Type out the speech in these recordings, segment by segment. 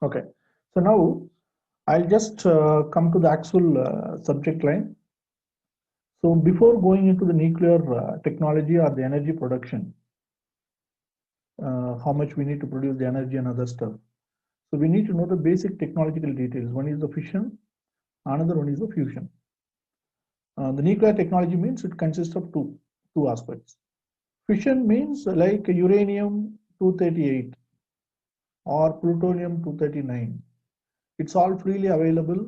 Okay, so now I'll just come to the actual subject line. So before going into the nuclear technology or the energy production, how much we need to produce the energy and other stuff. So we need to know the basic technological details. One is the fission, another one is the fusion. The nuclear technology means it consists of two aspects. Fission means like uranium 238 or plutonium 239. It's all freely available.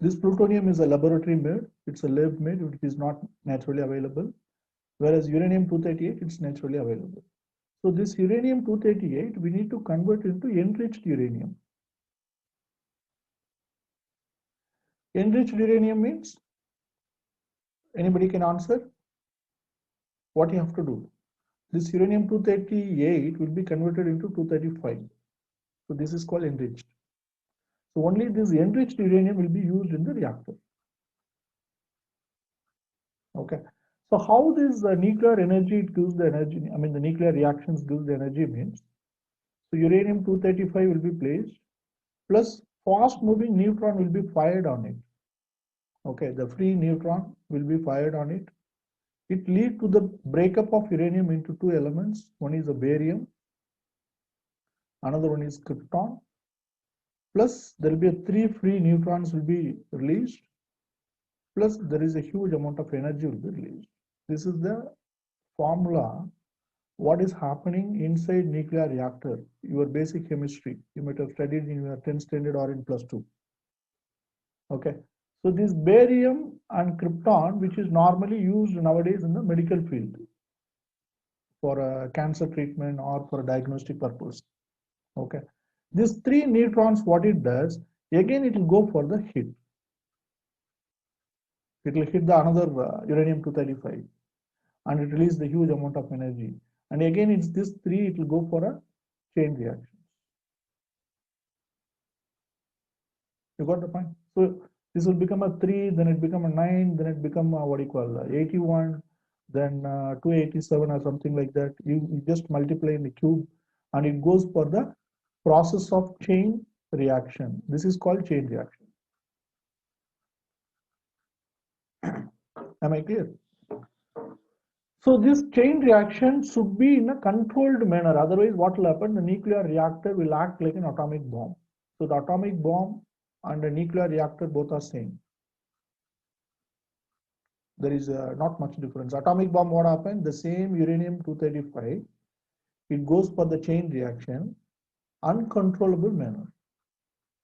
This plutonium is a laboratory made, it's a lab made, it is not naturally available. Whereas uranium 238, it's naturally available. So this uranium 238, we need to convert into enriched uranium. Enriched uranium means, anybody can answer? What you have to do? This uranium 238 will be converted into 235. So this is called enriched. So only this enriched uranium will be used in the reactor. Okay. So how this nuclear energy it gives the energy, I mean the nuclear reactions gives the energy means, so uranium 235 will be placed, plus fast moving neutron will be fired on it. Okay, the free neutron will be fired on it. It leads to the breakup of uranium into two elements. One is a barium, another one is krypton. Plus there will be three free neutrons will be released. Plus there is a huge amount of energy will be released. This is the formula. What is happening inside nuclear reactor? Your basic chemistry. You might have studied in your 10th standard or in +2. Okay. So this barium and krypton, which is normally used nowadays in the medical field for a cancer treatment or for a diagnostic purpose. Okay. These three neutrons, what it does, again it will go for the hit. It will hit the another uranium 235 and it releases the huge amount of energy. And again, it's this three, it will go for a chain reaction. You got the point? So this will become a 3, then it become a 9, then it become a, what do you call 81, then 287 or something like that. You just multiply in the cube and it goes for the process of chain reaction. This is called chain reaction. Am I clear? So this chain reaction should be in a controlled manner. Otherwise, what will happen? The nuclear reactor will act like an atomic bomb. So the atomic bomb and the nuclear reactor both are same. There is not much difference. Atomic bomb, what happened? The same uranium 235, it goes for the chain reaction, uncontrollable manner.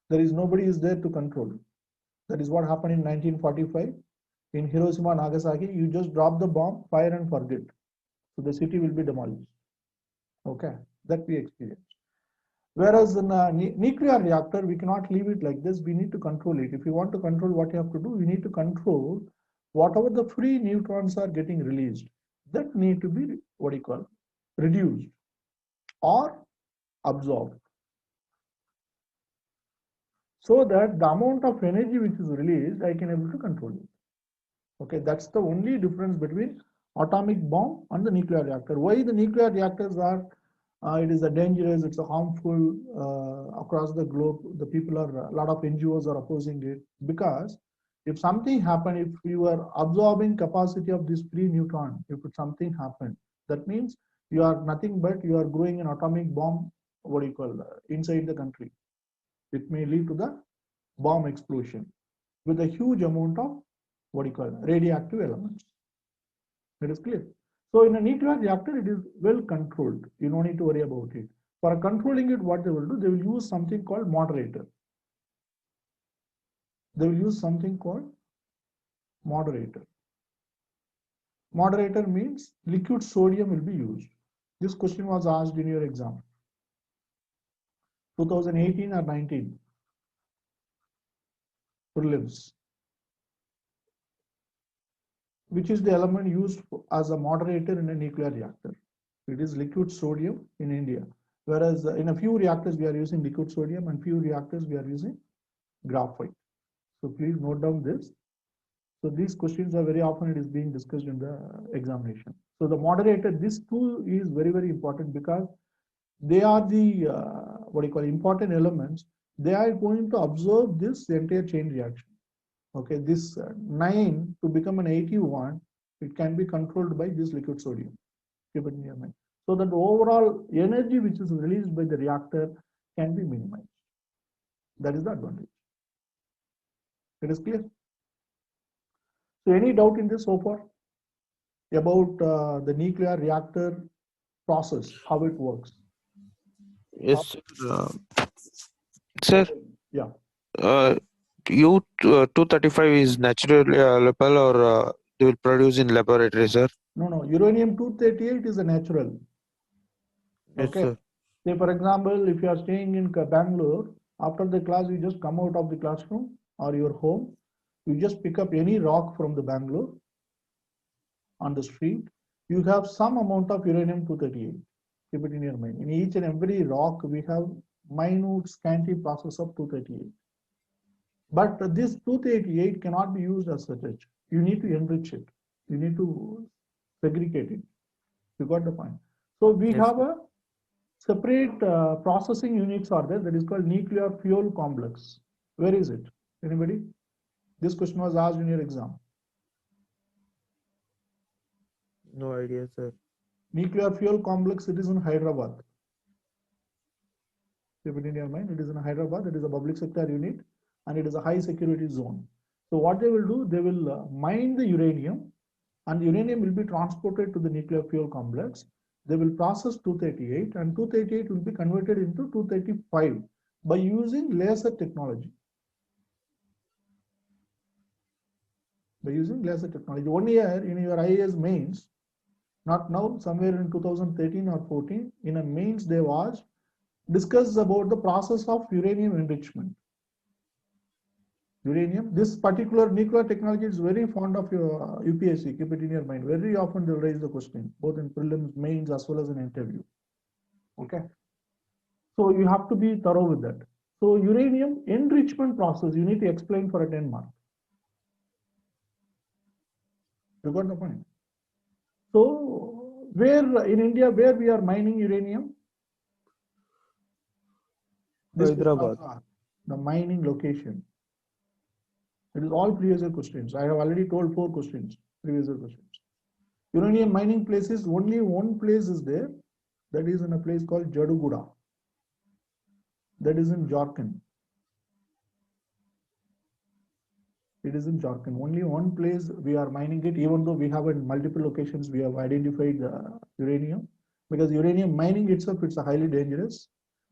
There is nobody is there to control. That is what happened in 1945 in Hiroshima, Nagasaki. You just drop the bomb, fire and forget. So the city will be demolished. Okay, that we experienced. Whereas in a nuclear reactor, we cannot leave it like this. We need to control it. If you want to control, what you have to do, you need to control whatever the free neutrons are getting released. That need to be, what do you call, reduced or absorbed. So that the amount of energy which is released, I can able to control it. Okay, that's the only difference between atomic bomb and the nuclear reactor. Why the nuclear reactors are, it is a dangerous, it's a harmful across the globe. The people are, a lot of NGOs are opposing it because if something happened, if you are absorbing capacity of this free neutron, if something happened, that means you are nothing but you are growing an atomic bomb, what do you call, inside the country. It may lead to the bomb explosion with a huge amount of, what do you call, radioactive elements. It is clear. So in a nuclear reactor, it is well controlled. You don't need to worry about it. For controlling it, what they will do, they will use something called moderator. They will use something called moderator. Moderator means liquid sodium will be used. This question was asked in your exam. 2018 or 19. Prelims. Which is the element used as a moderator in a nuclear reactor? It is liquid sodium in India. Whereas in a few reactors we are using liquid sodium and few reactors we are using graphite. So please note down this. So these questions are very often it is being discussed in the examination. So the moderator, this two is very, very important because they are the what you call important elements, they are going to observe this entire chain reaction. Okay, this 9 to become an 81, it can be controlled by this liquid sodium. Keep it in your mind. So that the overall energy which is released by the reactor can be minimized. That is the advantage. It is clear. So any doubt in this so far about the nuclear reactor process, how it works? Yes, sir. Yeah. U-235 is naturally available, or they will produce in laboratory, sir? No. Uranium-238 is a natural. Yes, Okay. sir. Say for example, if you are staying in Bangalore, after the class, you just come out of the classroom or your home, you just pick up any rock from the Bangalore on the street, you have some amount of uranium-238. Keep it in your mind. In each and every rock, we have minute scanty process of 238. But this 238 cannot be used as such. You need to enrich it. You need to segregate it. You got the point. So we have a separate processing units are there that is called nuclear fuel complex. Where is it? Anybody? This question was asked in your exam. No idea, sir. Nuclear fuel complex, it is in Hyderabad. Keep it in your mind. It is in Hyderabad. It is a public sector unit and it is a high security zone. So what they will do, they will mine the uranium, and uranium will be transported to the nuclear fuel complex. They will process 238 and 238 will be converted into 235 by using laser technology. By using laser technology. 1 year in your IAS mains, not now, somewhere in 2013 or 14, in a mains they was discussed about the process of uranium enrichment. Uranium, this particular nuclear technology is very fond of your UPSC. Keep it in your mind. Very often they'll raise the question, both in prelims, mains, as well as in interview. Okay. So you have to be thorough with that. So uranium enrichment process, you need to explain for a 10 mark. You got the point. So where in India, where we are mining uranium? Hyderabad. The mining location. It is all previous year questions. I have already told 4 questions, previous year questions. Uranium mining places, only one place is there. That is in a place called Jaduguda. That is in Jharkhand. It is in Jharkhand. Only one place we are mining it, even though we have in multiple locations we have identified uranium. Because uranium mining itself, it's a highly dangerous.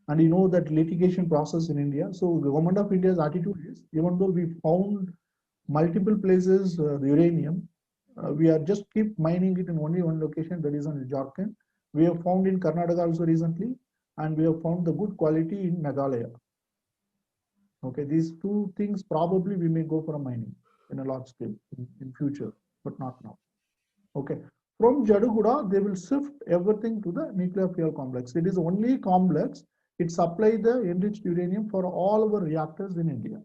And you know that litigation process in India. So the government of India's attitude is, even though we found multiple places the uranium, we are just keep mining it in only one location, that is in Jharkhand. We have found in Karnataka also recently, and we have found the good quality in Meghalaya. Okay, these 2 things probably we may go for a mining in a large scale in future, but not now. Okay, from Jaduguda, they will shift everything to the nuclear fuel complex. It is only complex. It supplies the enriched uranium for all our reactors in India.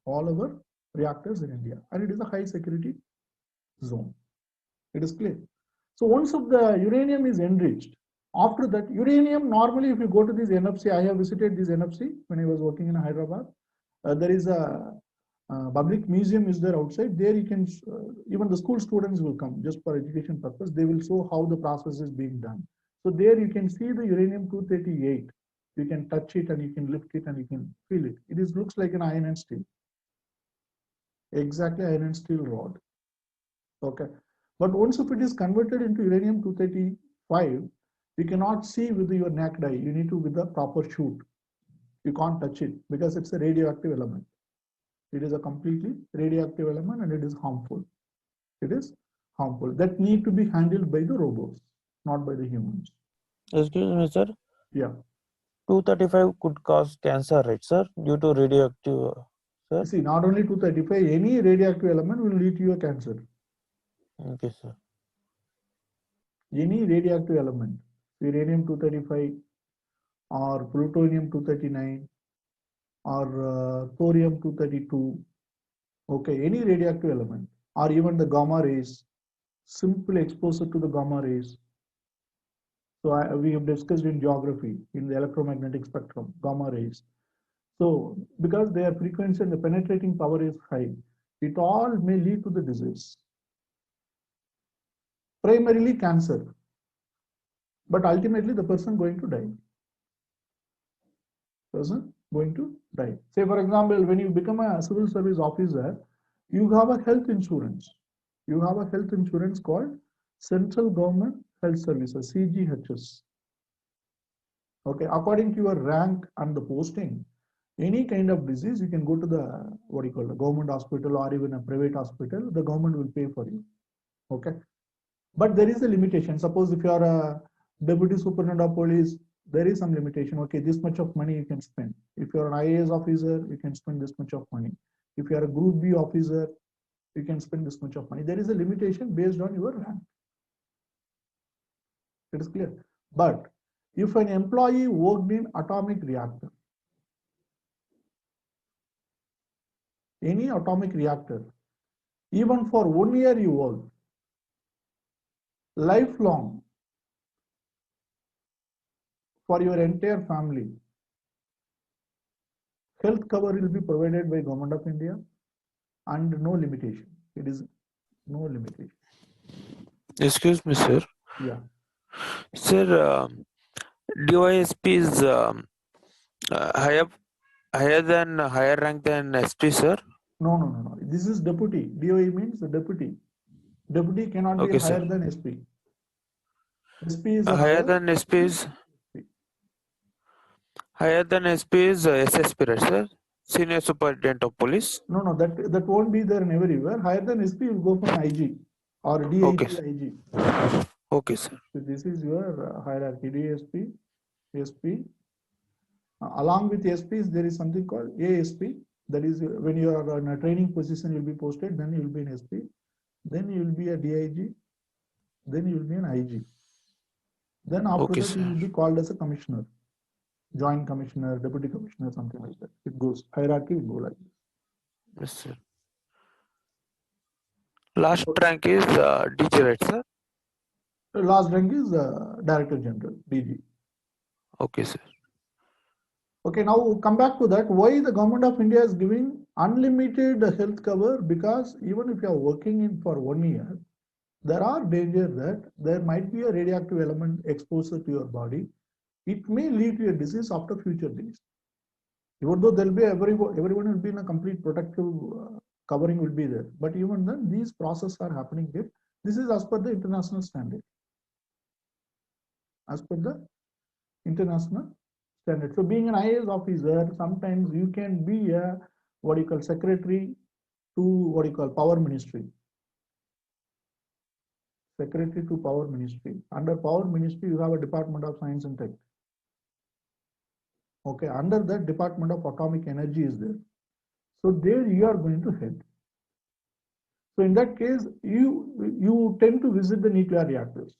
All our reactors in India, and it is a high security zone. It is clear. So once of the uranium is enriched, after that uranium, normally if you go to this NFC, I have visited this NFC when I was working in Hyderabad. There is a public museum is there outside. There you can, even the school students will come just for education purpose. They will show how the process is being done. So there you can see the uranium-238. You can touch it and you can lift it and you can feel it. It is looks like an iron and steel. Exactly iron and steel rod. Okay. But once if it is converted into uranium-235, you cannot see with your naked eye. You need to with the proper shoot. You can't touch it because it's a radioactive element. It is a completely radioactive element and it is harmful. It is harmful. That need to be handled by the robots, not by the humans. Excuse me, sir. Yeah. 235 could cause cancer, right, sir? Due to radioactive, sir? See, not only 235, any radioactive element will lead to a cancer. Okay, sir. Any radioactive element, uranium-235 or plutonium-239 or thorium-232, okay, any radioactive element, or even the gamma rays, simple exposure to the gamma rays, So we have discussed in geography, in the electromagnetic spectrum, gamma rays. So because their frequency and the penetrating power is high, it all may lead to the disease. Primarily cancer, but ultimately the person going to die. Person going to die. Say for example, when you become a civil service officer, you have a health insurance. You have a health insurance called Central Government Health Services, CGHS. Okay, according to your rank and the posting, any kind of disease, you can go to the what you call the government hospital or even a private hospital. The government will pay for you. Okay, but there is a limitation. Suppose if you are a deputy superintendent of police, there is some limitation. Okay, this much of money you can spend. If you are an IAS officer, you can spend this much of money. If you are a Group B officer, you can spend this much of money. There is a limitation based on your rank. It is clear. But if an employee worked in atomic reactor, any atomic reactor, even for 1 year you work, lifelong, for your entire family, health cover will be provided by Government of India and no limitation. It is no limitation. Excuse me, sir. Yeah. Sir, DYSP is higher rank than SP, sir. No. This is deputy. DOE means the deputy. Deputy cannot be Okay, higher sir. than SP. SP is a Higher than SP is SSP, right, sir? Senior Superintendent of Police. No, that won't be there everywhere. Higher than SP, you will go for an IG or DIG, Okay, sir. IG. Okay, sir. So this is your hierarchy: DSP, SP. Along with SPs, there is something called ASP. That is when you are in a training position, you'll be posted. Then you'll be an SP. Then you will be a DIG. Then you will be an IG. Then after Okay, that, you sir. will be called as a commissioner, joint commissioner, deputy commissioner, something like that. It goes hierarchy will go like this. Yes, sir. Last rank is DG, right, sir? The last rank is Director General, DG. Okay, sir. Okay, now come back to that. Why the Government of India is giving unlimited health cover? Because even if you are working in for 1 year, there are dangers that there might be a radioactive element exposure to your body. It may lead to a disease after future days. Even though there'll be everyone will be in a complete protective covering will be there, but even then these processes are happening here. This is as per the international standard. As per the international standard. So being an IAS officer, sometimes you can be a what you call secretary to what you call power ministry. Secretary to power ministry. Under power ministry, you have a Department of Science and Tech. Okay, under that Department of Atomic Energy is there. So there you are going to head. So in that case, you tend to visit the nuclear reactors.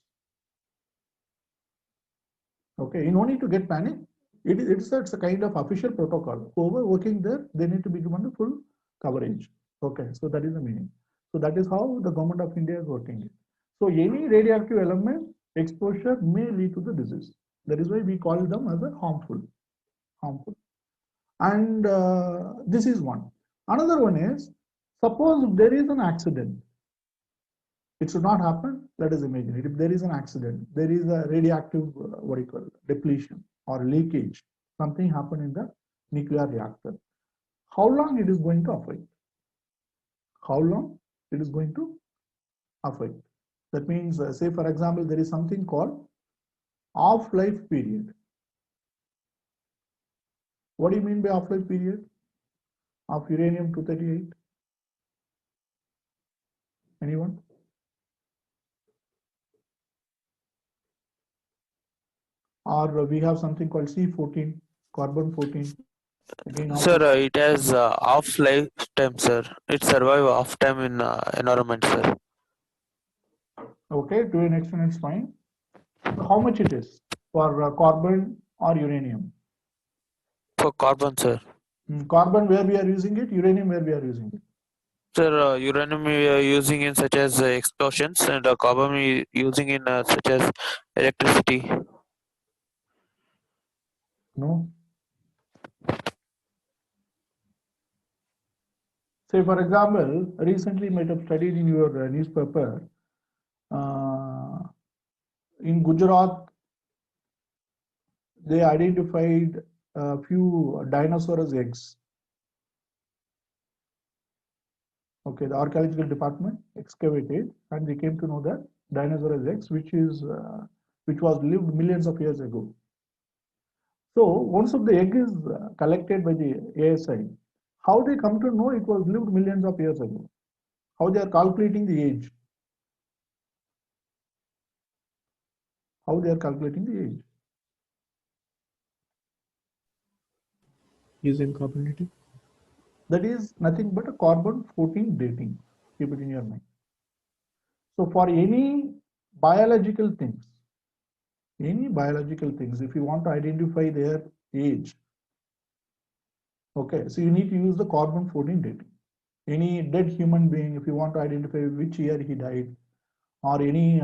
Okay, you don't need to get panic. It's a kind of official protocol. Whoever working there, they need to be given the full coverage. Okay, so that is the meaning. So that is how the Government of India is working. So any radioactive element exposure may lead to the disease. That is why we call them as a harmful. And this is one. Another one is, suppose there is an accident. It should not happen. Let us imagine it. If there is an accident, there is a radioactive what do you call depletion or leakage. Something happened in the nuclear reactor. How long it is going to affect? How long it is going to affect? That means, say for example, there is something called off-life period. What do you mean by off-life period of uranium-238? Anyone? Or we have something called C14, carbon-14. Again, Sir, it has off lifetime, sir. It survive off time in environment, sir. Okay, to an extent it's fine. So how much it is for carbon or uranium? For carbon, sir. Carbon where we are using it, uranium where we are using it. Sir, uranium we are using in such as explosions, and carbon we using in such as electricity. No. Say, for example, recently you might have studied in your newspaper, in Gujarat, they identified a few dinosaurs' eggs. Okay, the archaeological department excavated and they came to know that dinosaurs' eggs, which was lived millions of years ago. So once of the egg is collected by the ASI, how they come to know it was lived millions of years ago? How they are calculating the age? How they are calculating the age? Using carbon dating. That is nothing but a carbon-14 dating. Keep it in your mind. So for any biological things, if you want to identify their age, okay, so you need to use the carbon-14 dating. Any dead human being, if you want to identify which year he died, or any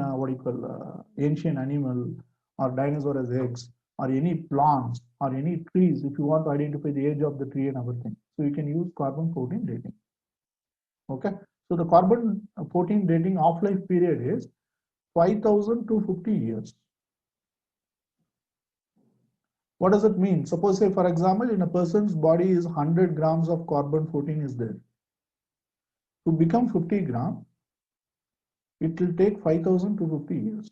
ancient animal or dinosaur's eggs, or any plants or any trees, if you want to identify the age of the tree and everything, so you can use carbon-14 dating. Okay, so the carbon-14 dating half-life period is 5,000 to 50 years. What does it mean? Suppose, say, for example, in a person's body is 100 grams of carbon-14 is there. To become 50 gram, it will take 5,000 to 50 years.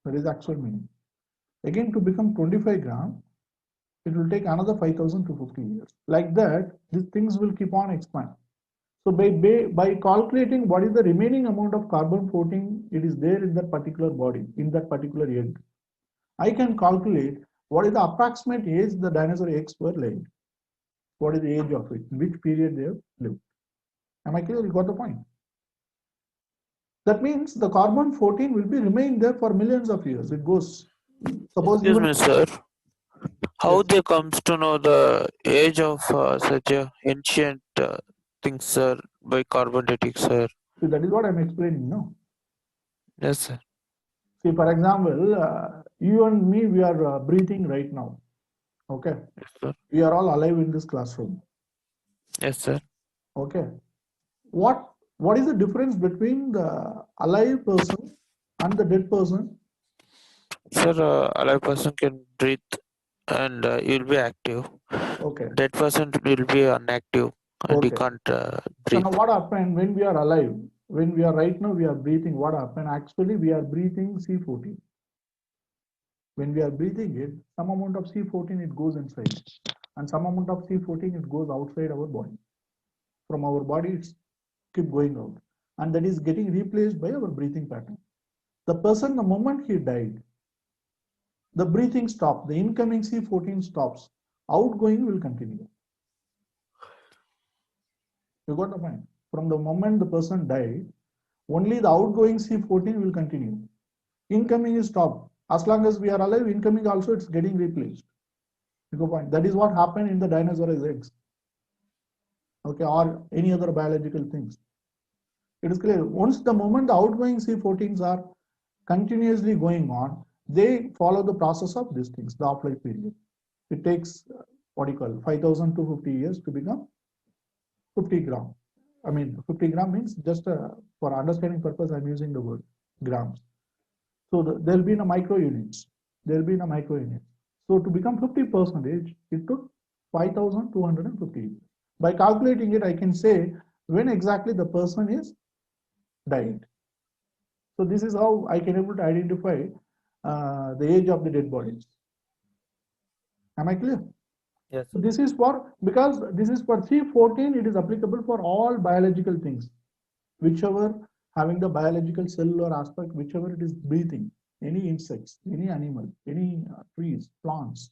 That is actual meaning. Again, to become 25 gram, it will take another 5,000 to 50 years. Like that, these things will keep on expanding. So by calculating what is the remaining amount of carbon-14 it is there in that particular body, in that particular egg, I can calculate what is the approximate age the dinosaur eggs were laid. What is the age of it, in which period they have lived. Am I clear? You got the point? That means the carbon-14 will be remain there for millions of years. It goes. Suppose Excuse me, sir. How Yes. they comes to know the age of such a ancient things, sir, by carbon dating, sir? See, that is what I'm explaining now. Yes, sir. See, for example, you and me, we are breathing right now. Okay. Yes, sir. We are all alive in this classroom. Yes, sir. Okay. What is the difference between the alive person and the dead person? Sir, alive person can breathe and you'll be active. Okay. Dead person will be inactive and he Okay. can't So breathe. now what happened when we are alive? When we are right now, we are breathing. What happened? Actually, we are breathing C14. When we are breathing it, some amount of C14 it goes inside, and some amount of C14 it goes outside our body. From our body, it's keep going out, and that is getting replaced by our breathing pattern. The person, the moment he died, the breathing stops, the incoming C14 stops, outgoing will continue. You got the point? From the moment the person died, only the outgoing C14 will continue. Incoming is stopped. As long as we are alive, incoming also it's getting replaced. You got the point? That is what happened in the dinosaur's eggs. Okay, or any other biological things. It is clear. Once the moment the outgoing C14s are continuously going on, they follow the process of these things, the half-life period. It takes 5,000 to 50 years to become 50 gram. I mean, 50 gram means just for understanding purpose, I'm using the word grams. So there'll be in a micro units. There'll be in a micro unit. So to become 50%, it took 5,250 years. By calculating it, I can say when exactly the person is died. So this is how I can able to identify the age of the dead bodies. Am I clear? Yes. So this is because this is for C14, it is applicable for all biological things, whichever having the biological cellular aspect, whichever it is breathing, any insects, any animal, any trees, plants,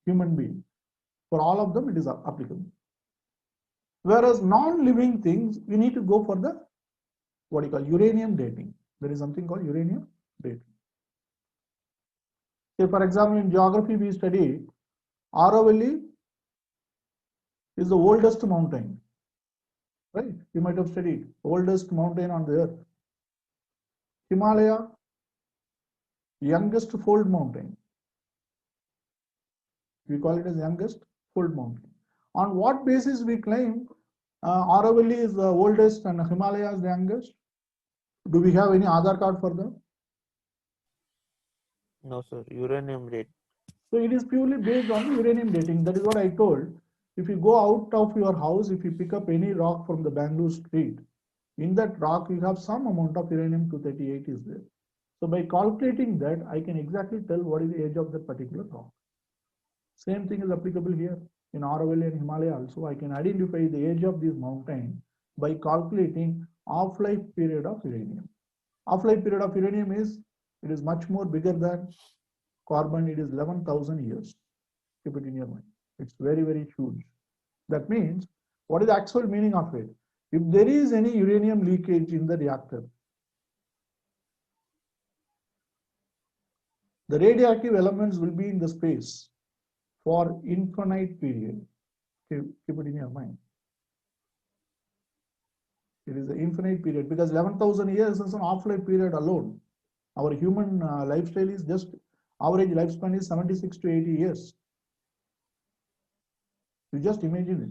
human being, for all of them it is applicable. Whereas non-living things, we need to go for the uranium dating. There is something called uranium dating. Say, for example, in geography we study Aravalli is the oldest mountain. right? You might have studied oldest mountain on the earth. Himalaya, youngest fold mountain. We call it as youngest fold mountain. On what basis we claim Aravalli is the oldest and Himalaya is the youngest? Do we have any Aadhaar card for them? No, sir. Uranium rate. So it is purely based on the uranium dating. That is what I told. If you go out of your house, if you pick up any rock from the Bangalore street, in that rock you have some amount of uranium-238 is there. So by calculating that, I can exactly tell what is the age of that particular rock. Same thing is applicable here in Aravalli and Himalaya also. I can identify the age of this mountain by calculating half-life period of uranium. Half-life period of uranium is, it is much more bigger than carbon. It is 11,000 years. Keep it in your mind. It's very, very huge. That means, what is the actual meaning of it? If there is any uranium leakage in the reactor, the radioactive elements will be in the space for infinite period. Keep it in your mind. It is an infinite period because 11,000 years is an half-life period alone. Our human lifestyle is just, average lifespan is 76 to 80 years. You just imagine it.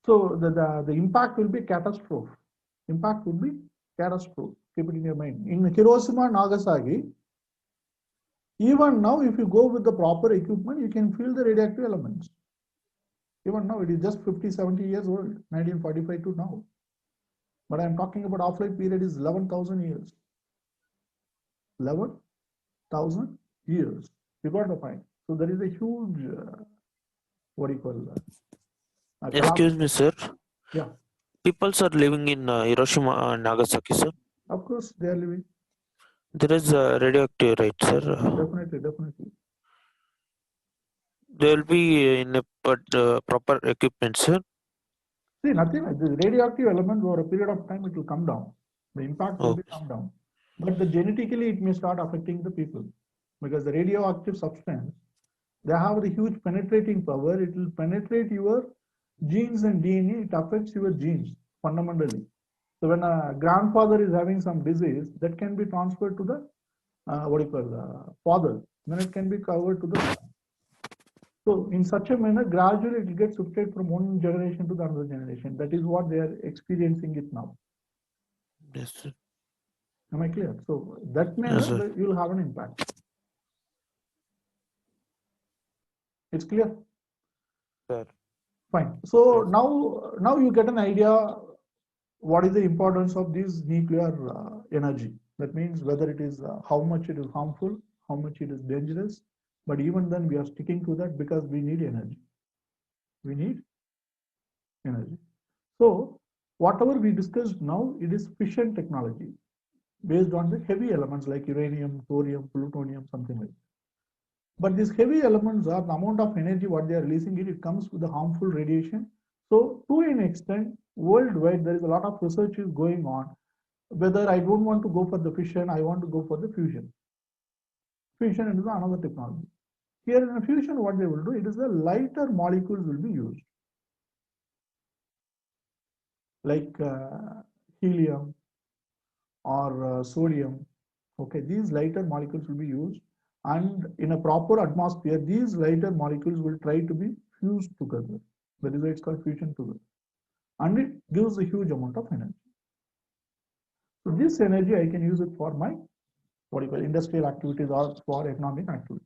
So the impact will be catastrophe. Impact will be catastrophe. Keep it in your mind. In Hiroshima and Nagasaki, even now, if you go with the proper equipment, you can feel the radioactive elements. Even now, it is just 50, 70 years old, 1945 to now. But I am talking about half-life period is 11,000 years. 11,000 years. You got the point. So there is a huge, what do you call that? Excuse me, sir. Yeah. People are living in Hiroshima and Nagasaki, sir. Of course, they are living. There is radioactive, right, sir? Definitely, definitely. They will be in a proper equipment, sir. See, nothing like this. Radioactive elements over a period of time, it will come down. The impact will be come down. But the genetically, it may start affecting the people because the radioactive substance, they have the huge penetrating power. It will penetrate your genes and DNA. It affects your genes fundamentally. So when a grandfather is having some disease, that can be transferred to the father. Then it can be covered to the son. So in such a manner, gradually it will get shifted from one generation to the another generation. That is what they are experiencing it now. Yes, sir. Am I clear? So that manner, Yes, you will have an impact. It's clear? sir. Fine. So Yes. now you get an idea what is the importance of this nuclear energy. That means whether it is how much it is harmful, how much it is dangerous. But even then we are sticking to that because we need energy. We need energy. So whatever we discussed now, it is fission technology based on the heavy elements like uranium, thorium, plutonium, something like that. But these heavy elements are the amount of energy what they are releasing it comes with the harmful radiation. So to an extent, worldwide, there is a lot of research is going on. Whether I don't want to go for the fission, I want to go for the fusion. Fusion is another technology. Here in a fusion, what they will do, it is the lighter molecules will be used. Like helium or sodium. Okay, these lighter molecules will be used, and in a proper atmosphere, these lighter molecules will try to be fused together. That is why it's called fusion together, and it gives a huge amount of energy. So this energy I can use it for my industrial activities or for economic activities.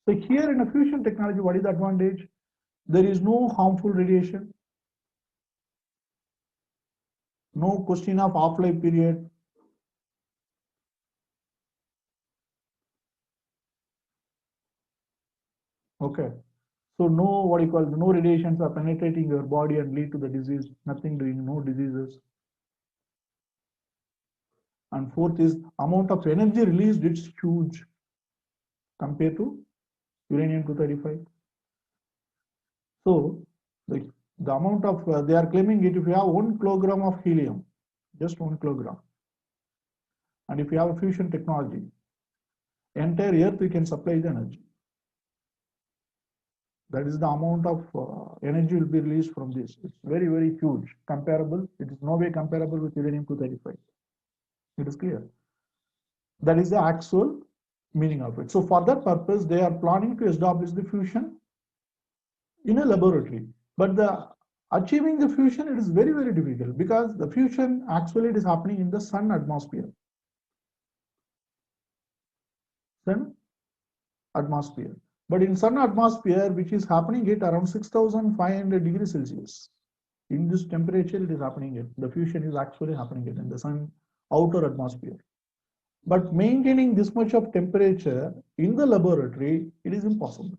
So here in a fusion technology, what is the advantage? There is no harmful radiation, no question of half-life period. Okay. So no, no radiations are penetrating your body and lead to the disease, nothing doing, no diseases. And fourth is amount of energy released, it's huge compared to uranium-235. So the amount of, they are claiming it if you have 1 kilogram of helium, just 1 kilogram. And if you have a fusion technology, entire earth we can supply the energy. That is the amount of energy will be released from this. It's very, very huge. Comparable, it is no way comparable with uranium-235. It is clear. That is the actual meaning of it. So for that purpose, they are planning to establish the fusion in a laboratory. But achieving the fusion, it is very, very difficult because the fusion actually it is happening in the sun atmosphere. Sun atmosphere. But in sun atmosphere, which is happening at around 6,500 degrees Celsius, in this temperature, it is happening at the fusion is actually happening in the sun outer atmosphere. But maintaining this much of temperature in the laboratory, it is impossible.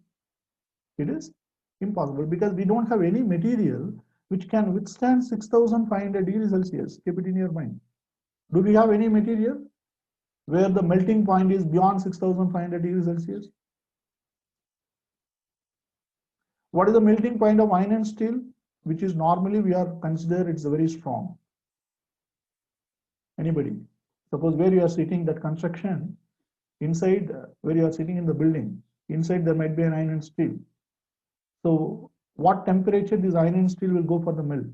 It is impossible because we don't have any material which can withstand 6,500 degrees Celsius. Keep it in your mind. Do we have any material where the melting point is beyond 6,500 degrees Celsius? What is the melting point of iron and steel, which is normally we are considered it's very strong? Anybody? Suppose where you are sitting, that construction, inside where you are sitting in the building, inside there might be an iron and steel. So what temperature this iron and steel will go for the melt?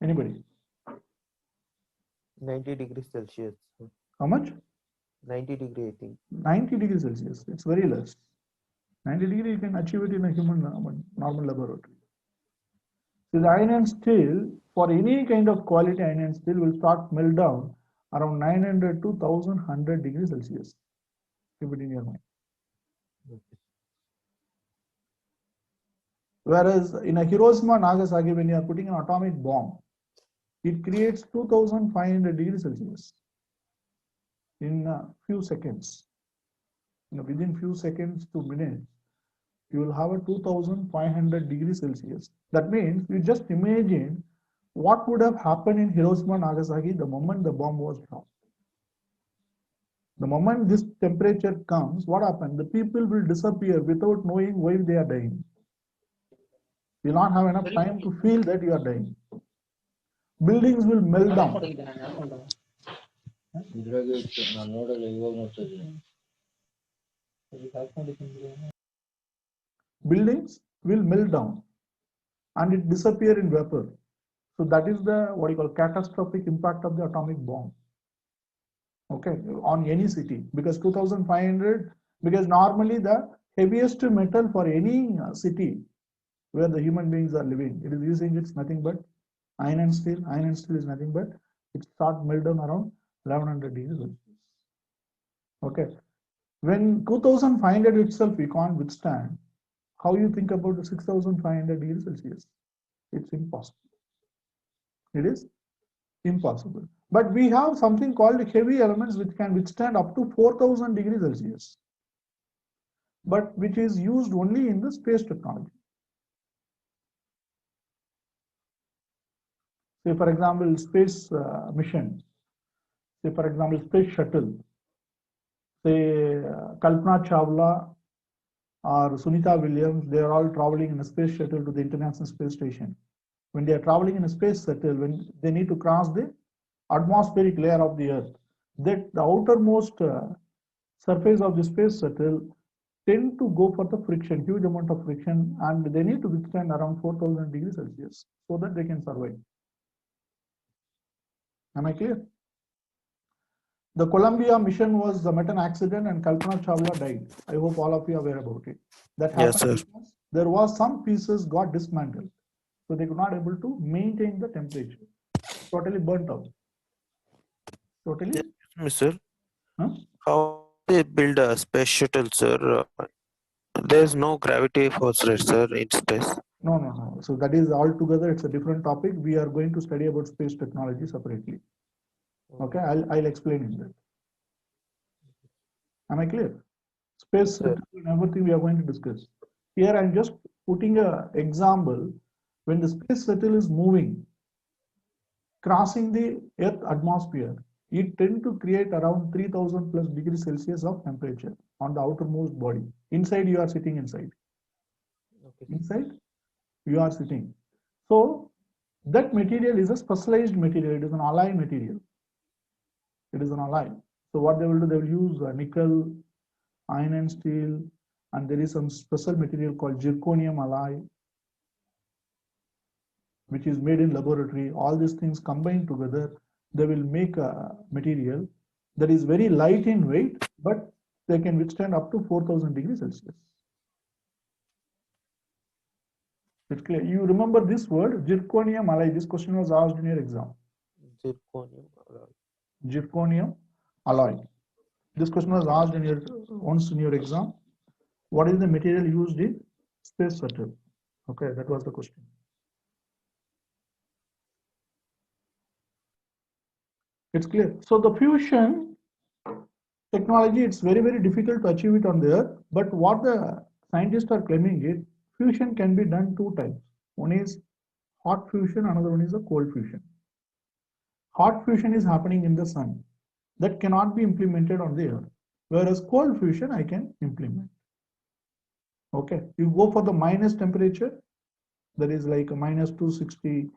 Anybody? 90 degrees Celsius. How much? 90 degree, I think. 90 degrees Celsius. It's very less. 90 degree you can achieve it in a human normal laboratory. So the iron and steel, for any kind of quality iron and steel, will start melt down around 900 to 1100 degrees Celsius. Keep it in your mind. Whereas in a Hiroshima, Nagasaki, when you are putting an atomic bomb, it creates 2500 degrees Celsius in a few seconds. Within few seconds to minutes, you will have a 2500 degrees Celsius. That means you just imagine what would have happened in Hiroshima, Nagasaki the moment the bomb was dropped. The moment this temperature comes, what happens? The people will disappear without knowing why they are dying. You will not have enough time to feel that you are dying. Buildings will melt down. Buildings will melt down and it disappear in vapor. So that is the what you call catastrophic impact of the atomic bomb. Okay, on any city, because 2500, because normally the heaviest metal for any city where the human beings are living, it is using it's nothing but iron and steel. Iron and steel is nothing but it starts melt down around 1100 degrees Celsius. Okay, when 2500 itself we can't withstand, how you think about the 6500 degrees Celsius? It's impossible. It is impossible. But we have something called heavy elements which can withstand up to 4000 degrees Celsius, but which is used only in the space technology. Say for example, space mission. Say for example, space shuttle. Say Kalpana Chawla or Sunita Williams, they are all traveling in a space shuttle to the International Space Station. When they are traveling in a space shuttle, when they need to cross the atmospheric layer of the Earth, that the outermost surface of the space shuttle tend to go for the friction, huge amount of friction, and they need to withstand around 4000 degrees Celsius so that they can survive. Am I clear? The Columbia mission was met an accident and Kalpana Chawla died. I hope all of you are aware about it. That happened because there was some pieces got dismantled. So they could not able to maintain the temperature. Totally burnt out. Totally. Yes, sir. Huh? How they build a space shuttle, sir? There's no gravity force, right, sir, in space? No. So that is altogether, it's a different topic. We are going to study about space technology separately. Okay, I'll explain in that. Am I clear? Space and everything we are going to discuss. Here I'm just putting an example. When the space shuttle is moving, crossing the Earth atmosphere, it tends to create around 3000 plus degrees Celsius of temperature on the outermost body. Inside you are sitting inside. Okay. Inside you are sitting. So that material is a specialized material. It is an alloy material. It is an alloy. So what they will do, they will use nickel, iron and steel, and there is some special material called zirconium alloy, which is made in laboratory. All these things combined together, they will make a material that is very light in weight, but they can withstand up to 4000 degrees Celsius. It's clear. You remember this word, zirconium alloy. This question was asked in your exam. Zirconium alloy. Zirconium alloy. This question was asked in your once in your exam. What is the material used in space shuttle? Okay, that was the question. It's clear. So the fusion technology, it's very difficult to achieve it on the Earth. But what the scientists are claiming is fusion can be done two types. One is hot fusion, another one is a cold fusion. Hot fusion is happening in the sun. That cannot be implemented on the Earth. Whereas cold fusion, I can implement. Okay, you go for the minus temperature, that is like a minus 260,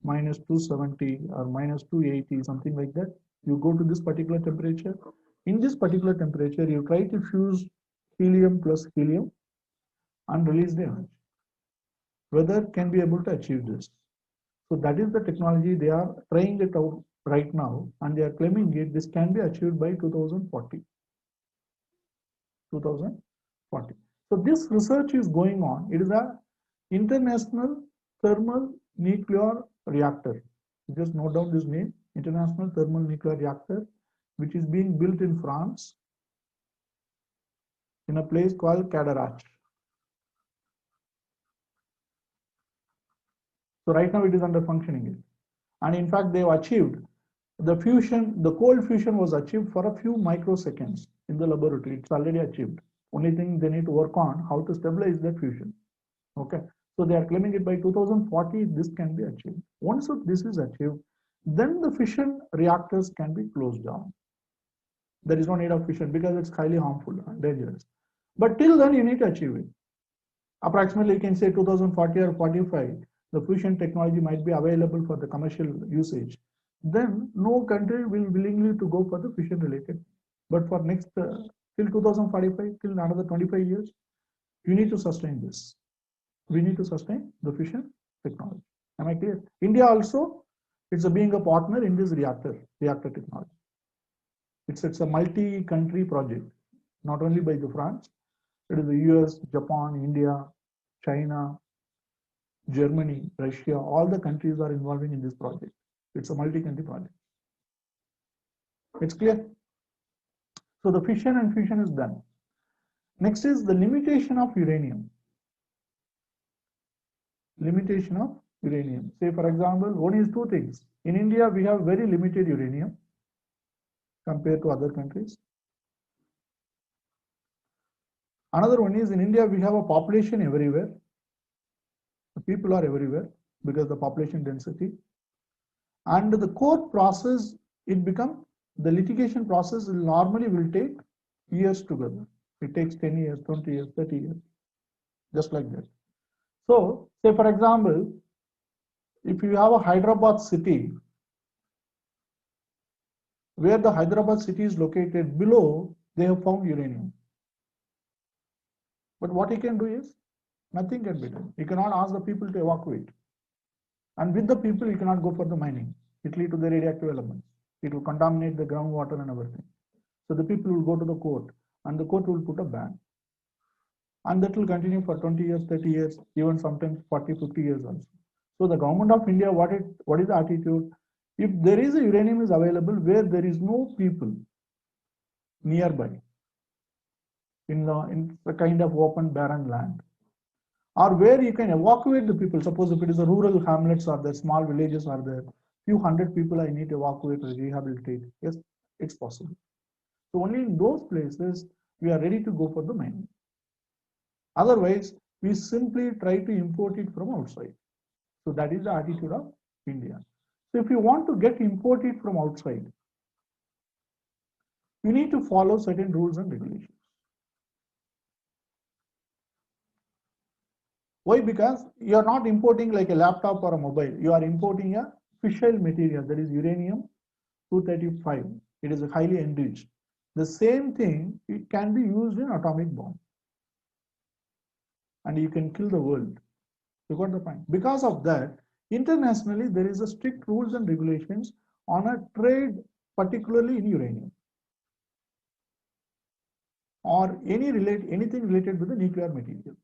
minus 270, or minus 280, something like that. You go to this particular temperature. In this particular temperature, you try to fuse helium plus helium and release the energy. Weather can be able to achieve this. So that is the technology. They are trying it out right now, and they are claiming it. This can be achieved by 2040. 2040. So this research is going on. It is a international thermal nuclear reactor. Just note down this name, International Thermal Nuclear Reactor, which is being built in France in a place called Cadarache. So right now it is under functioning. And in fact, they have achieved the fusion, the cold fusion was achieved for a few microseconds in the laboratory. It's already achieved. Only thing they need to work on how to stabilize that fusion. Okay. So they are claiming it by 2040, this can be achieved. Once this is achieved, then the fission reactors can be closed down. There is no need of fission because it's highly harmful and dangerous. But till then, you need to achieve it. Approximately, you can say 2040 or 45, the fusion technology might be available for the commercial usage. Then no country will willingly to go for the fission related. But for next till 2045, till another 25 years, you need to sustain this. We need to sustain the fission technology. Am I clear? India also, it's being a partner in this reactor technology. It's a multi-country project, not only by the France. It is the US, Japan, India, China, Germany, Russia, all the countries are involving in this project. It's a multi-country project. It's clear? So the fission and fusion is done. Next is the limitation of uranium. Limitation of uranium. Say for example, one is two things. In India, we have very limited uranium compared to other countries. Another one is in India, we have a population everywhere. The people are everywhere because the population density. And the court process, it become the litigation process normally will take years together. It takes 10 years, 20 years, 30 years, just like that. So, say for example, if you have a Hyderabad city, where the Hyderabad city is located, below they have found uranium. But what he can do is, nothing can be done. He cannot ask the people to evacuate. And with the people, he cannot go for the mining. It leads to the radioactive elements. It will contaminate the groundwater and everything. So the people will go to the court, and the court will put a ban. And that will continue for 20 years, 30 years, even sometimes 40, 50 years also. So the government of India, what is the attitude? If there is a uranium is available where there is no people nearby, in the kind of open barren land, or where you can evacuate the people. Suppose if it is a rural hamlets or the small villages are there, few hundred people I need to evacuate or rehabilitate. Yes, it's possible. So only in those places we are ready to go for the mining. Otherwise, we simply try to import it from outside. So that is the attitude of India. So if you want to get imported from outside, you need to follow certain rules and regulations. Why? Because you are not importing like a laptop or a mobile. You are importing a fissile material, that is uranium-235. It is highly enriched. The same thing, it can be used in atomic bomb. And you can kill the world. You got the point? Because of that, internationally, there is a strict rules and regulations on a trade, particularly in uranium. Or anything related with the nuclear material.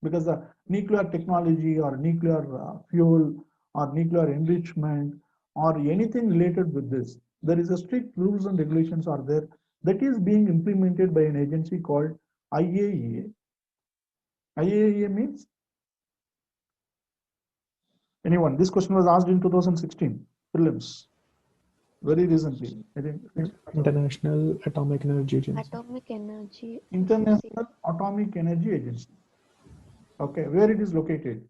Because the nuclear technology or nuclear fuel or nuclear enrichment or anything related with this, there is a strict rules and regulations are there that is being implemented by an agency called IAEA. IAEA means anyone? This question was asked in 2016 prelims, very recently. I think International Atomic Energy Agency. Atomic Energy. International Atomic Energy Agency. Okay, where it is located?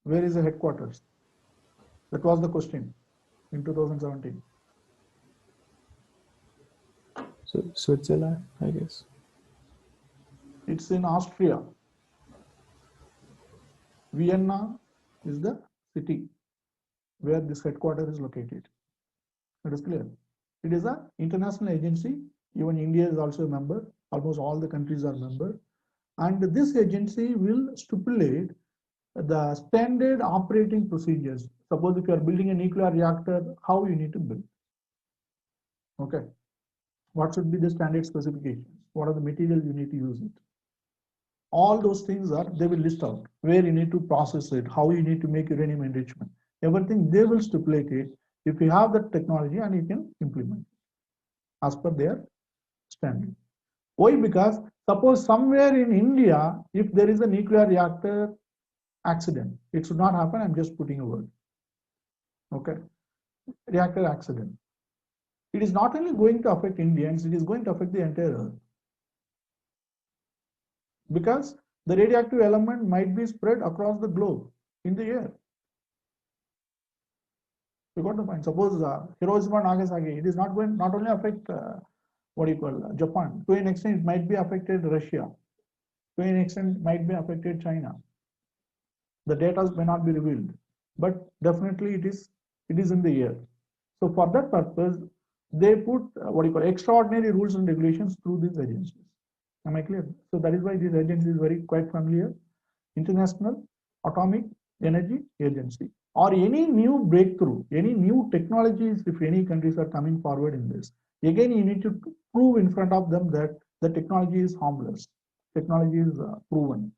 Where is the headquarters? That was the question in 2017. So Switzerland, I guess. It's in Austria. Vienna is the city where this headquarters is located. It is clear. It is an international agency. Even India is also a member. Almost all the countries are member. And this agency will stipulate the standard operating procedures. Suppose if you are building a nuclear reactor, how you need to build. Okay. What should be the standard specifications? What are the materials you need to use it? All those things they will list out where you need to process it, how you need to make uranium enrichment. Everything they will stipulate it if you have that technology and you can implement it as per their standard. Why? Because suppose somewhere in India, if there is a nuclear reactor accident, it should not happen. I'm just putting a word. Okay. Reactor accident. It is not only going to affect Indians, it is going to affect the entire earth. Because the radioactive element might be spread across the globe in the air. You got the point. Suppose Hiroshima and Nagasaki, it is not going not only affect Japan. To an extent, it might be affected Russia. To an extent, might be affected China. The data may not be revealed, but definitely it is in the air. So for that purpose, they put extraordinary rules and regulations through these agencies. Am I clear? So that is why this agency is very quite familiar. International Atomic Energy Agency. Or any new breakthrough, any new technologies, if any countries are coming forward in this, again you need to prove in front of them that the technology is harmless, technology is proven,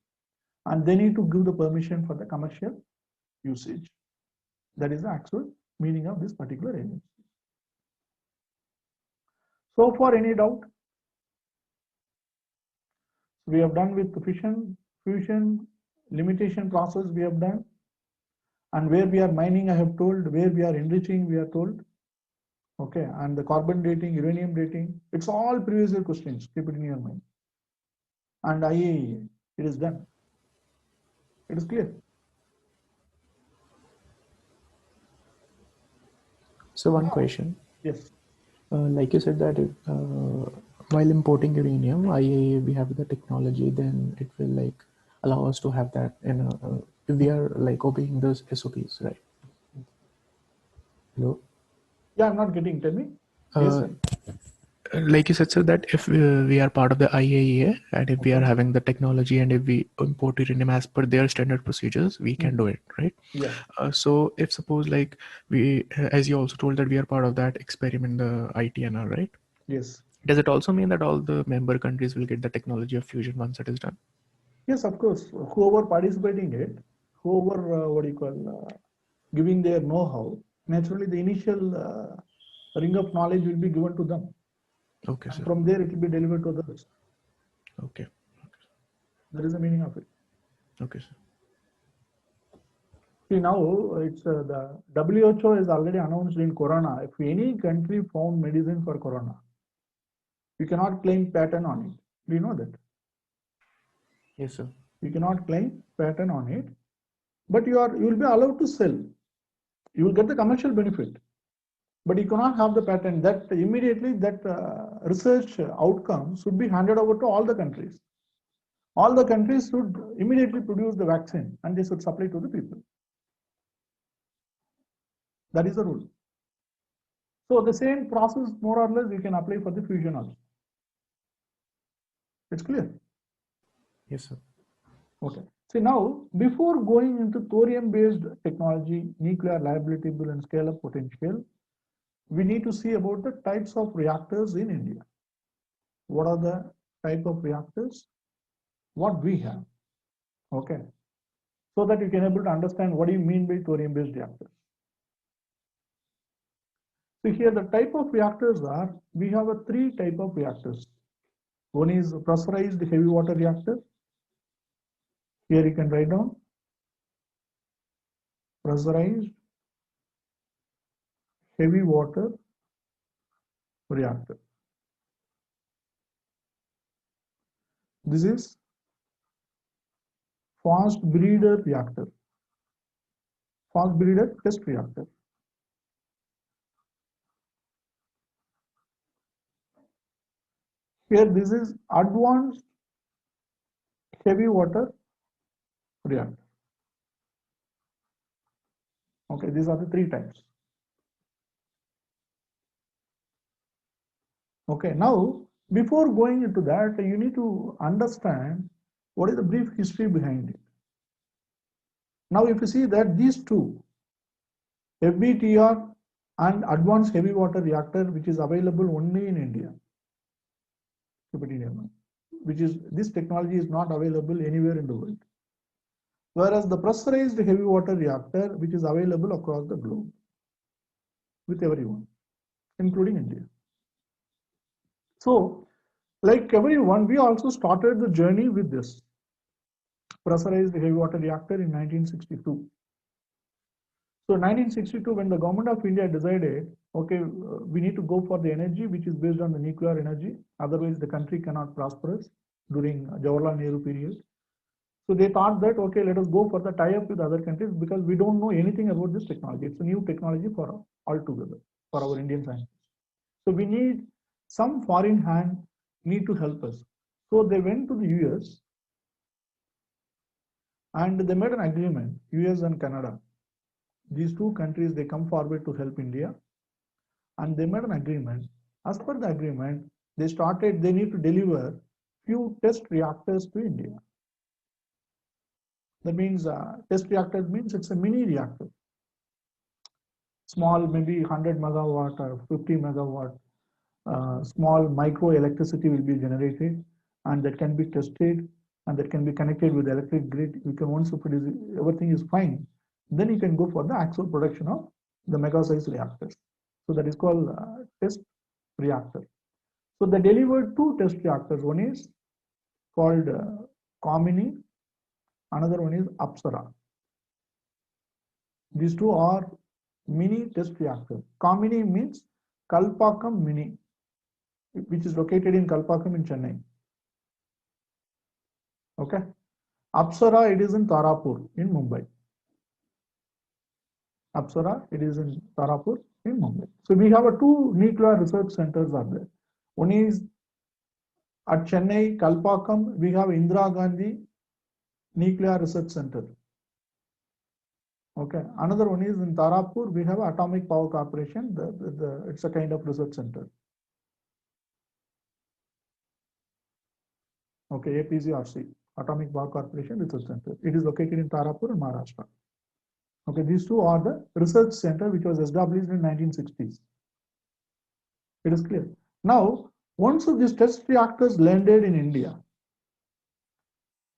and they need to give the permission for the commercial usage. That is the actual meaning of this particular agency. So far, any doubt? We have done with the fusion, limitation process we have done. And where we are mining, I have told. Where we are enriching, we are told. Okay, and the carbon dating, uranium dating, it's all previous year questions. Keep it in your mind. And IAEA, it is done. It is clear. So one question. Yes. Like you said that while importing uranium, IAEA, we have the technology, then it will like allow us to have that in if we are like obeying those SOPs, right? Hello? Yeah, I'm not getting. Tell me. Yes. Like you said, so that if we are part of the IAEA and if we are having the technology and if we import uranium as per their standard procedures, we can do it, right? Yeah. So if suppose like we, as you also told that we are part of that experiment, the ITNR, right? Yes. Does it also mean that all the member countries will get the technology of fusion once it is done? Yes, of course. Whoever participating it, whoever giving their know-how, naturally the initial ring of knowledge will be given to them. Okay, sir. From there, it will be delivered to others. Okay. That is the meaning of it. Okay, sir. See, now it's the WHO has already announced in Corona. If any country found medicine for Corona, you cannot claim patent on it. Do you know that? Yes, sir. You cannot claim patent on it, but you will be allowed to sell. You will get the commercial benefit, but you cannot have the patent. That immediately that research outcome should be handed over to all the countries. All the countries should immediately produce the vaccine and they should supply to the people. That is the rule. So the same process, more or less, you can apply for the fusion also. It's clear? Yes, sir. Okay. See, now, before going into thorium-based technology, nuclear liabilitable and scale-up potential, we need to see about the types of reactors in India. What are the type of reactors? What we have. Okay. So that you can able to understand what do you mean by thorium-based reactors. So here the type of reactors are, we have a three type of reactors. One is pressurized heavy water reactor. Here you can write down pressurized heavy water reactor. This is fast breeder reactor. Fast breeder test reactor. Here this is advanced heavy water reactor. Okay, these are the three types. Okay, now before going into that, you need to understand what is the brief history behind it. Now, if you see that these two, FBTR and advanced heavy water reactor, which is available only in India, which is this technology is not available anywhere in the world. Whereas the pressurized heavy water reactor, which is available across the globe with everyone, including India. So, like everyone, we also started the journey with this pressurized heavy water reactor in 1962. So 1962, when the government of India decided, okay, we need to go for the energy which is based on the nuclear energy, otherwise the country cannot prosper during Jawaharlal Nehru period. So they thought that, okay, let us go for the tie-up with other countries because we don't know anything about this technology. It's a new technology for all together, for our Indian scientists. So we need some foreign hand need to help us. So they went to the US and they made an agreement, US and Canada. These two countries, they come forward to help India and they made an agreement. As per the agreement, they need to deliver few test reactors to India. That means test reactor means it's a mini reactor. Small, maybe 100 megawatt or 50 megawatt, small micro electricity will be generated and that can be tested and that can be connected with the electric grid. You can once everything is fine, then you can go for the actual production of the mega size reactors. So that is called test reactor. So they delivered two test reactors. One is called Kamini, another one is Apsara. These two are mini test reactors. Kamini means Kalpakam Mini, which is located in Kalpakam in Chennai. Okay. Apsara, it is in Tarapur in Mumbai. Apsara, it is in Tarapur in Mumbai. So we have two nuclear research centers are there. One is at Chennai, Kalpakam, we have Indira Gandhi Nuclear Research Center. Okay. Another one is in Tarapur, we have Atomic Power Corporation. It's a kind of research center. Okay, APCRC, Atomic Power Corporation Research Center. It is located in Tarapur in Maharashtra. Okay, these two are the research center which was established in 1960s. It is clear. Now, once these test reactors landed in India,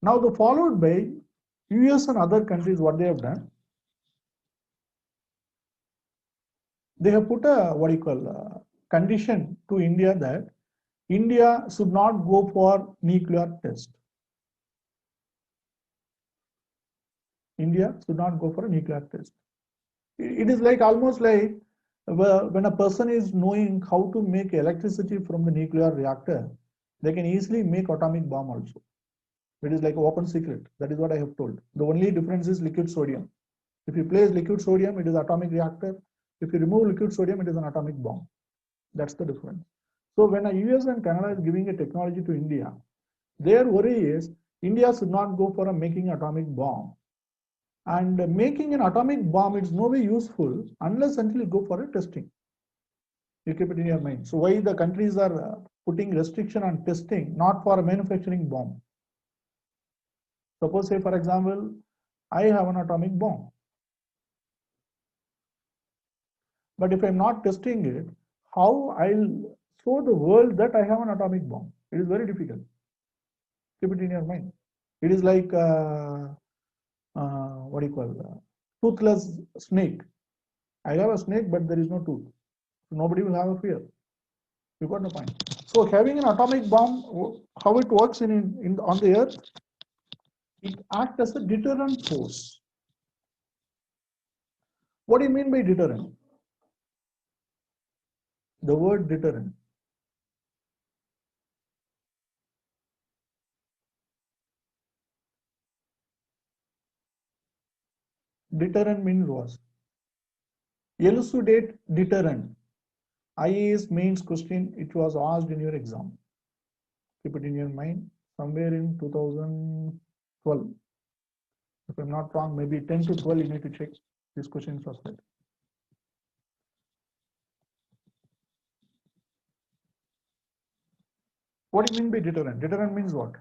now the followed by US and other countries, what they have done, they have put a condition to India that India should not go for nuclear test. India should not go for a nuclear test. It is like almost like when a person is knowing how to make electricity from the nuclear reactor, they can easily make atomic bomb also. It is like an open secret. That is what I have told. The only difference is liquid sodium. If you place liquid sodium, it is atomic reactor. If you remove liquid sodium, it is an atomic bomb. That's the difference. So when a US and Canada is giving a technology to India, their worry is India should not go for making atomic bomb. And making an atomic bomb is no way useful unless until you go for a testing. You keep it in your mind. So why the countries are putting restriction on testing, not for a manufacturing bomb? Suppose, say for example, I have an atomic bomb. But if I'm not testing it, how I'll show the world that I have an atomic bomb? It is very difficult. Keep it in your mind. It is like what do you call toothless snake. I have a snake, but there is no tooth. So nobody will have a fear. You got the point. So having an atomic bomb, how it works on the earth, it acts as a deterrent force. What do you mean by deterrent? The word deterrent. Deterrent means what? Elucidate deterrent. IAS mains question, it was asked in your exam. Keep it in your mind. Somewhere in 2012. If I'm not wrong, maybe 10 to 12, you need to check. This question was there. What do you mean by deterrent? Deterrent means what?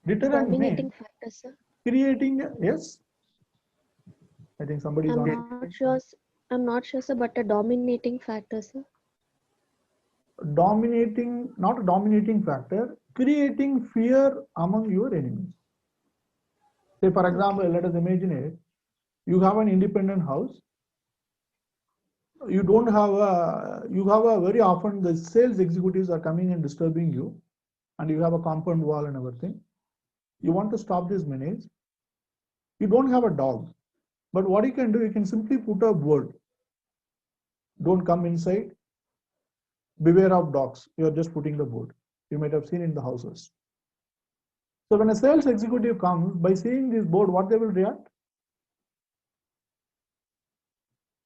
Deterrent Dominating means factor, sir. creating, yes. I think somebody is on. I'm not sure, sir, but a dominating factor, sir. Dominating, not a dominating factor, creating fear among your enemies. Say, for example, let us imagine it. You have an independent house. You don't have a very often the sales executives are coming and disturbing you, and you have a compound wall and everything. You want to stop this menace. You don't have a dog, but what you can do, you can simply put a board. Don't come inside. Beware of dogs. You are just putting the board. You might have seen in the houses. So when a sales executive comes, by seeing this board, what they will react?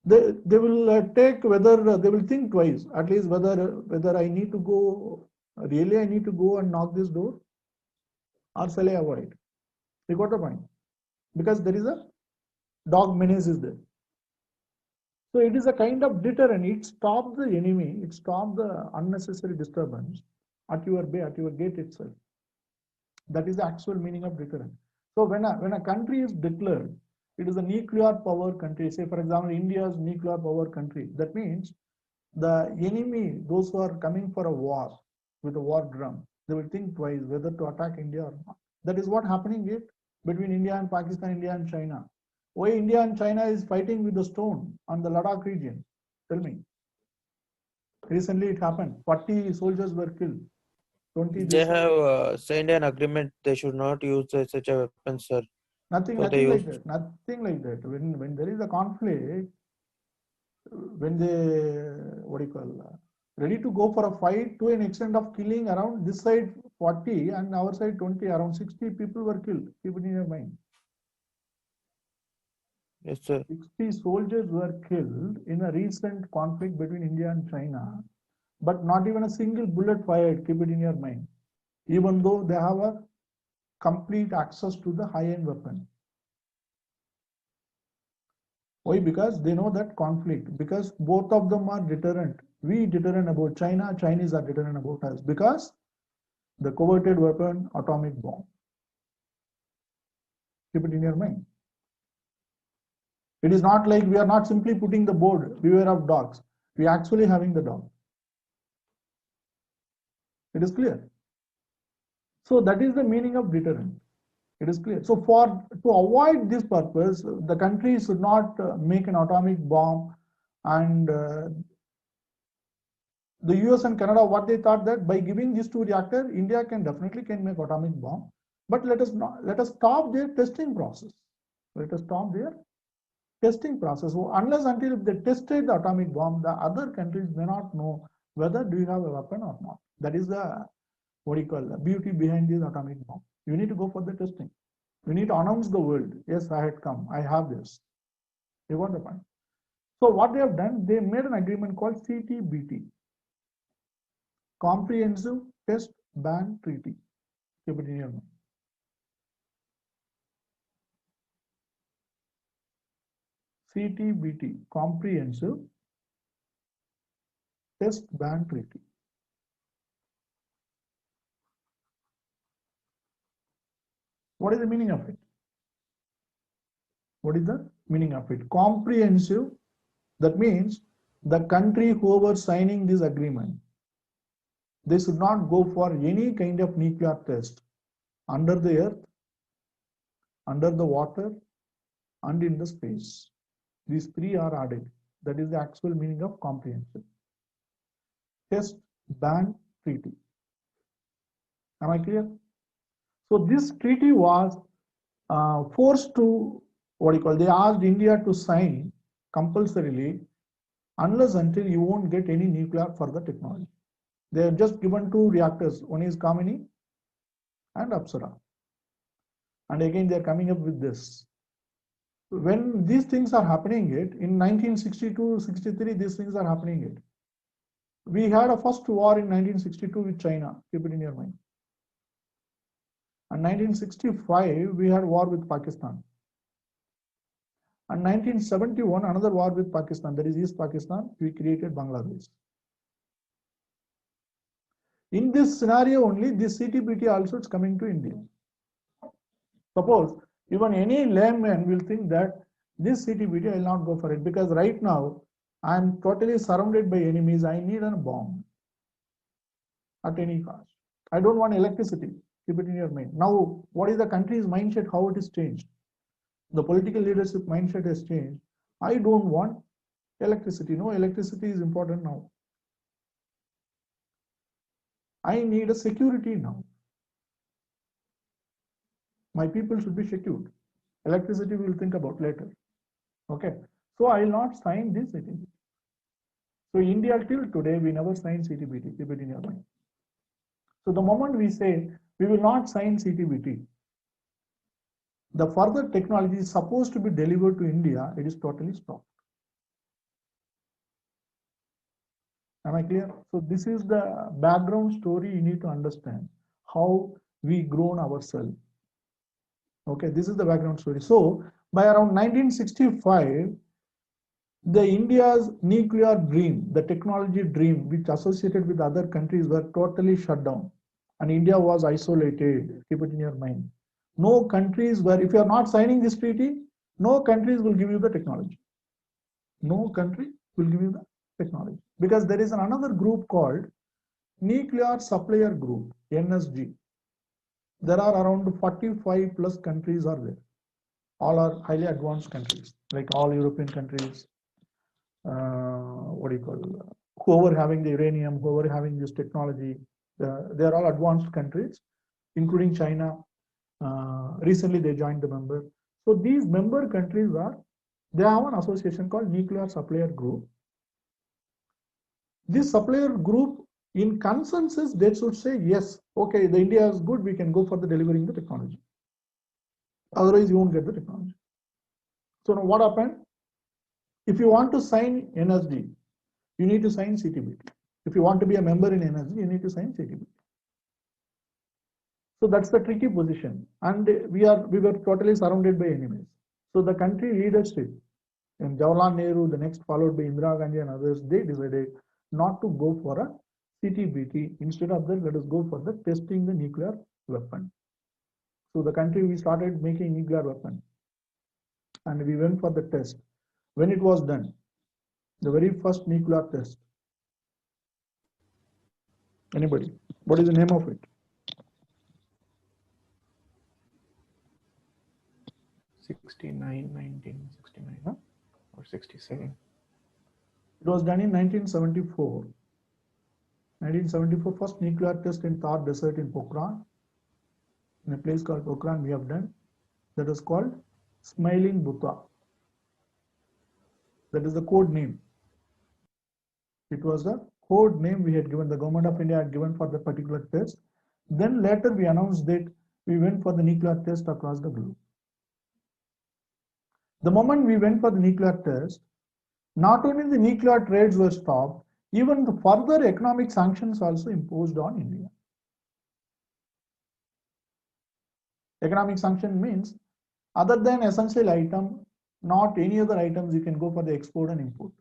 They will take whether they will think twice, at least whether I need to go, really I need to go and knock this door, or shall I avoid? You got the point? Because there is a dog menace is there. So it is a kind of deterrent. It stops the enemy. It stops the unnecessary disturbance at your gate itself. That is the actual meaning of deterrent. So when a country is declared, it is a nuclear power country. Say for example, India is nuclear power country. That means the enemy, those who are coming for a war with a war drum, they will think twice whether to attack India or not. That is what happening here between India and Pakistan, India and China. Why India and China is fighting with the stone on the Ladakh region? Tell me. Recently it happened. 40 soldiers were killed. 20 They have signed an agreement. They should not use such a weapon, sir. Nothing like that. Nothing like that. When there is a conflict, when they ready to go for a fight to an extent of killing around this side 40 and our side 20, around 60 people were killed. Keep it in your mind. Yes, sir. 60 soldiers were killed in a recent conflict between India and China, but not even a single bullet fired. Keep it in your mind. Even though they have a complete access to the high-end weapon. Why? Because they know that conflict, because both of them are deterrent. We deterrent about China, Chinese are deterrent about us, because the coveted weapon, atomic bomb. Keep it in your mind. It is not like we are not simply putting the board, beware of dogs. We are actually having the dog. It is clear. So that is the meaning of deterrent. It is clear. So to avoid this purpose, the country should not make an atomic bomb, and the US and Canada, what they thought that by giving these two reactors, India definitely can make atomic bomb, but let us stop their testing process. Let us stop their testing process. So unless until they tested the atomic bomb, the other countries may not know whether do you have a weapon or not. That is the beauty behind this atomic bomb. You need to go for the testing. You need to announce the world. Yes, I had come. I have this. You got the point. So what they have done, they made an agreement called CTBT, Comprehensive Test Ban Treaty. Keep it in your mind. CTBT, Comprehensive Test Ban Treaty. What is the meaning of it? What is the meaning of it? Comprehensive, that means the country whoever signing this agreement, they should not go for any kind of nuclear test under the earth, under the water, and in the space. These three are added. That is the actual meaning of comprehensive test ban treaty. Am I clear? So this treaty was forced to, they asked India to sign compulsorily unless until you won't get any nuclear further technology. They have just given two reactors. One is Kamini and Apsara. And again, they are coming up with this. When these things are happening, in 1962-63, these things are happening. We had a first war in 1962 with China. Keep it in your mind. And 1965, we had war with Pakistan. And 1971, another war with Pakistan, that is East Pakistan, we created Bangladesh. In this scenario only, this CTBT also is coming to India. Suppose, even any layman will think that this CTBT, I will not go for it, because right now, I am totally surrounded by enemies, I need a bomb at any cost. I don't want electricity, keep it in your mind. Now, what is the country's mindset, how it is changed? The political leadership mindset has changed. I don't want electricity. No, electricity is important now. I need a security now. My people should be secured. Electricity we will think about later. Okay. So I will not sign this CTBT. So India till today, we never signed CTBT. Keep it in your mind. So the moment we say we will not sign CTBT, the further technology is supposed to be delivered to India, it is totally stopped. Am I clear? So this is the background story you need to understand, how we grown ourselves. Okay, this is the background story. So by around 1965, the India's nuclear dream, the technology dream, which associated with other countries, were totally shut down. And India was isolated. Keep it in your mind. No countries were, if you are not signing this treaty, no countries will give you the technology. No country will give you the technology. Because there is another group called Nuclear Supplier Group, NSG. There are around 45 plus countries are there. All are highly advanced countries, like all European countries, whoever having the uranium, whoever having this technology, they are all advanced countries, including China. Recently they joined the member. So these member countries they have an association called Nuclear Supplier Group. This supplier group, in consensus, they should say, yes, okay, the India is good, we can go for the delivering the technology. Otherwise, you won't get the technology. So now what happened? If you want to sign NSG, you need to sign CTBT. If you want to be a member in NSG, you need to sign CTBT. So that's the tricky position. And we were totally surrounded by enemies. So the country leadership, and Jawaharlal Nehru, the next followed by Indira Gandhi and others, they decided not to go for a CTBT. Instead of that, let us go for the testing the nuclear weapon. So the country, we started making nuclear weapon. And we went for the test. When it was done, the very first nuclear test. Anybody? What is the name of it? 1969, huh? Or 67? It was done in 1974. 1974, first nuclear test in Thar Desert in Pokhran. In a place called Pokhran, we have done. That is called Smiling Buddha. That is the code name. It was the code name we had given, the government of India had given for the particular test. Then later we announced that we went for the nuclear test across the globe. The moment we went for the nuclear test, not only the nuclear trades were stopped, even the further economic sanctions also imposed on India. Economic sanction means, other than essential item, not any other items. You can go for the export and import.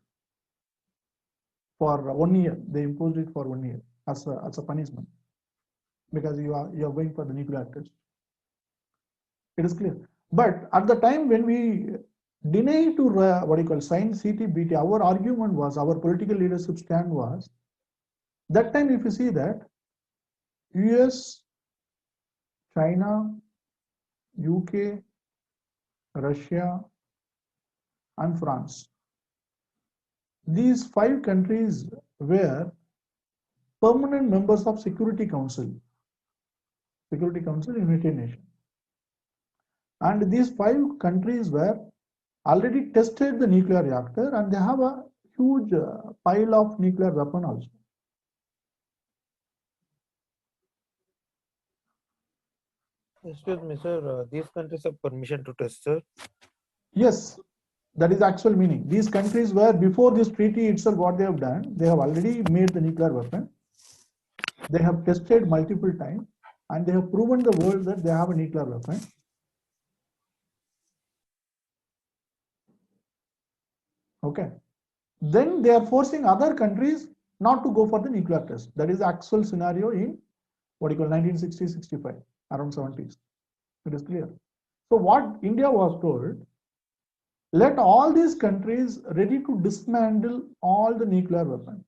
For 1 year, they imposed it for 1 year as a punishment, because you are going for the nuclear test. It is clear. But at the time when we deny to sign CTBT, our argument was, our political leadership stand was, that time if you see that US, China, UK, Russia and France, these 5 countries were permanent members of Security Council, United Nations. And these 5 countries were already tested the nuclear reactor, and they have a huge pile of nuclear weapon also. Excuse me, sir. These countries have permission to test, sir. Yes, that is actual meaning. These countries were, before this treaty itself, what they have done, they have already made the nuclear weapon. They have tested multiple times, and they have proven the world that they have a nuclear weapon. Okay. Then they are forcing other countries not to go for the nuclear test. That is the actual scenario in 1960-65, around 70s. It is clear. So what India was told, let all these countries ready to dismantle all the nuclear weapons.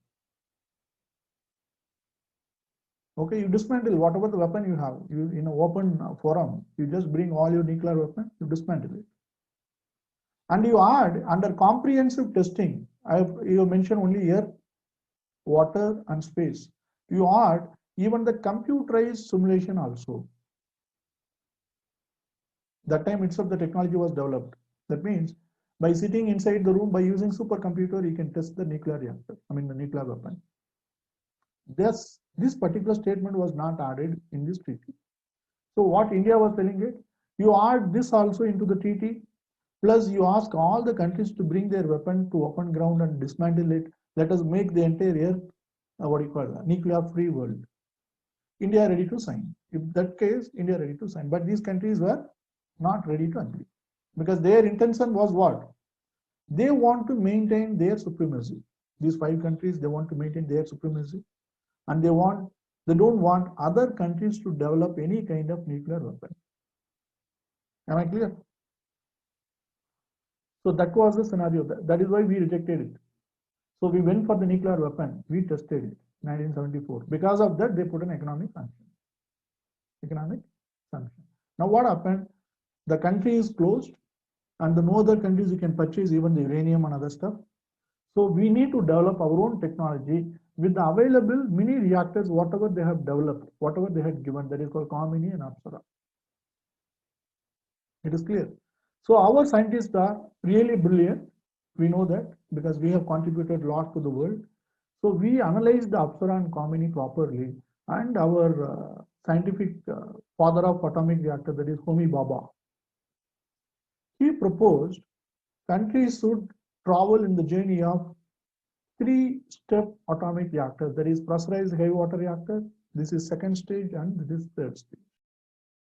Okay, you dismantle whatever the weapon you have. You, in an open forum, you just bring all your nuclear weapons, you dismantle it. And you add, under comprehensive testing, you mentioned only air, water and space. You add even the computerized simulation also. That time itself the technology was developed. That means by sitting inside the room, by using supercomputer, you can test the nuclear reactor, the nuclear weapon. This particular statement was not added in this treaty. So what India was telling it, you add this also into the treaty, plus you ask all the countries to bring their weapon to open ground and dismantle it. Let us make the entire nuclear free world. India ready to sign. If that case, India ready to sign. But these countries were not ready to agree, because their intention was what? They want to maintain their supremacy. These 5 countries, they want to maintain their supremacy, and they don't want other countries to develop any kind of nuclear weapon. Am I clear? So that was the scenario. That is why we rejected it. So we went for the nuclear weapon. We tested it, 1974. Because of that, they put an economic sanction. Now what happened? The country is closed, and the no other countries you can purchase even the uranium and other stuff. So we need to develop our own technology with the available mini reactors, whatever they have developed, whatever they had given, that is called Kamini and Apsara. It is clear. So our scientists are really brilliant. We know that because we have contributed a lot to the world. So we analyzed the Apsara and Kamini properly, and our scientific father of atomic reactor, that is Homi Bhabha, he proposed countries should travel in the journey of 3-step atomic reactors. That is pressurized heavy water reactor. This is second stage, and this is third stage.